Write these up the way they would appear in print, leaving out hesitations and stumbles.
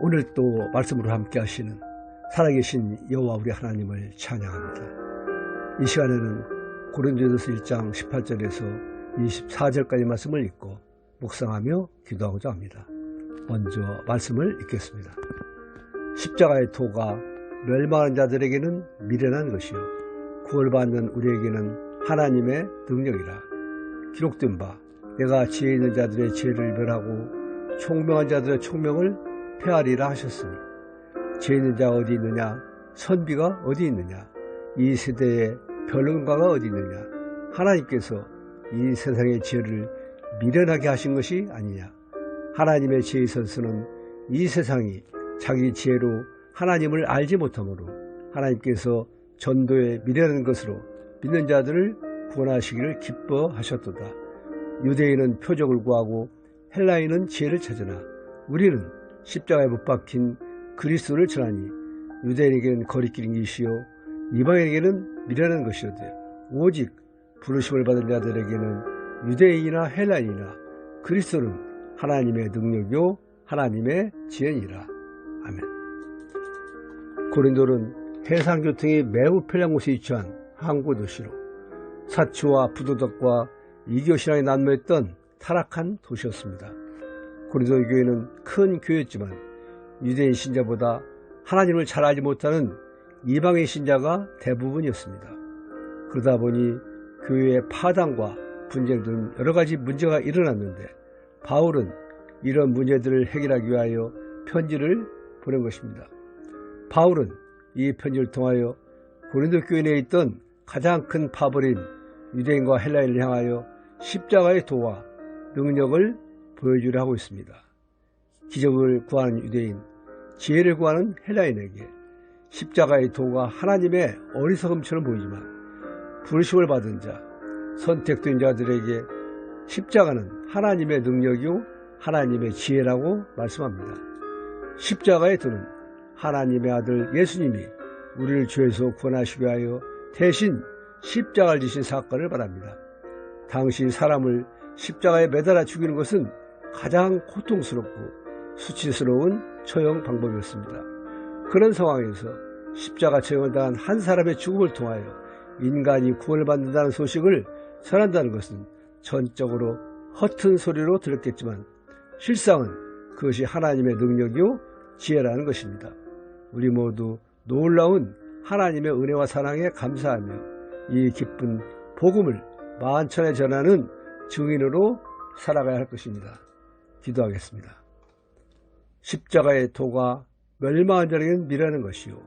오늘 또 말씀으로 함께 하시는 살아계신 여호와 우리 하나님을 찬양합니다. 이 시간에는 고린도전서 1장 18절에서 24절까지 말씀을 읽고 묵상하며 기도하고자 합니다. 먼저 말씀을 읽겠습니다. 십자가의 도가 멸망하는 자들에게는 미련한 것이요 구원받는 우리에게는 하나님의 능력이라. 기록된 바 내가 지혜 있는 자들의 지혜를 멸하고 총명한 자들의 총명을 폐하리라 하셨으니 지혜 있는 자가 어디 있느냐, 선비가 어디 있느냐, 이 세대의 변론가가 어디 있느냐. 하나님께서 이 세상의 지혜를 미련하게 하신 것이 아니냐. 하나님의 지혜의 선수는 이 세상이 자기 지혜로 하나님을 알지 못하므로 하나님께서 전도에 미련한 것으로 믿는 자들을 구원하시기를 기뻐하셨도다. 유대인은 표적을 구하고 헬라인은 지혜를 찾으나 우리는 십자가에 못 박힌 그리스도를 전하니 유대인에게는 거리끼는 것이요 이방인에게는 미련한 것이로되 오직 부르심을 받은 자들에게는 유대인이나 헬라인이나 그리스도는 하나님의 능력이요 하나님의 지혜니라. 아멘. 고린도는 해상교통이 매우 편리한 곳에 위치한 항구 도시로 사치와 부도덕과 이교신앙이 난무했던 타락한 도시였습니다. 고린도 교회는 큰 교회였지만 유대인 신자보다 하나님을 잘 알지 못하는 이방인 신자가 대부분이었습니다. 그러다 보니 교회의 파당과 분쟁 등 여러 가지 문제가 일어났는데 바울은 이런 문제들을 해결하기 위하여 편지를 보낸 것입니다. 바울은 이 편지를 통하여 고린도 교회 내에 있던 가장 큰 파벌인 유대인과 헬라인을 향하여 십자가의 도와 능력을 보여주려 하고 있습니다. 기적을 구하는 유대인, 지혜를 구하는 헬라인에게 십자가의 도가 하나님의 어리석음처럼 보이지만 부르심을 받은 자, 선택된 자들에게 십자가는 하나님의 능력이요 하나님의 지혜라고 말씀합니다. 십자가의 도는 하나님의 아들 예수님이 우리를 죄에서 구원하시기 위하여 대신 십자가를 지신 사건을 말합니다. 당시 사람을 십자가에 매달아 죽이는 것은 가장 고통스럽고 수치스러운 처형 방법이었습니다. 그런 상황에서 십자가 처형을 당한 한 사람의 죽음을 통하여 인간이 구원을 받는다는 소식을 전한다는 것은 전적으로 허튼 소리로 들렸겠지만 실상은 그것이 하나님의 능력이요 지혜라는 것입니다. 우리 모두 놀라운 하나님의 은혜와 사랑에 감사하며 이 기쁜 복음을 만천에 전하는 증인으로 살아가야 할 것입니다. 기도하겠습니다. 십자가의 도가 멸망한 자에게는 미련한 것이요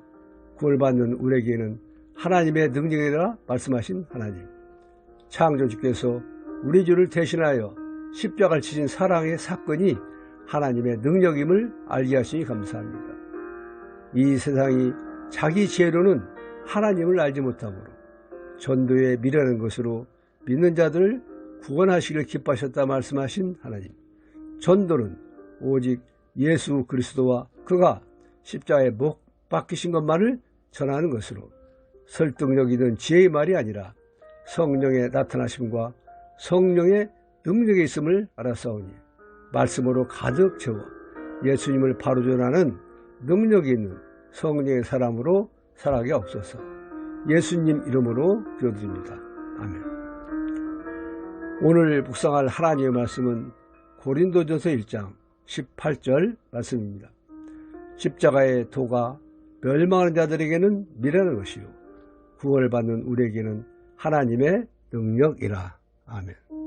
구원받는 우리에게는 하나님의 능력이라 말씀하신 하나님, 창조주께서 우리 주를 대신하여 십자가를 지신 사랑의 사건이 하나님의 능력임을 알게 하시니 감사합니다. 이 세상이 자기 지혜로는 하나님을 알지 못하므로 전도에 미련한 것으로 믿는 자들을 구원하시기를 기뻐하셨다 말씀하신 하나님, 전도는 오직 예수 그리스도와 그가 십자가에 못 박히신 것만을 전하는 것으로 설득력 있는 지혜의 말이 아니라 성령의 나타나심과 성령의 능력이 있음을 알았사오니 말씀으로 가득 채워 예수님을 바로 전하는 능력이 있는 성령의 사람으로 살아가게 없소서. 예수님 이름으로 기도드립니다. 아멘. 오늘 묵상할 하나님의 말씀은 고린도전서 1장 18절 말씀입니다. 십자가의 도가 멸망하는 자들에게는 미련한 것이요 구원을 받는 우리에게는 하나님의 능력이라. 아멘.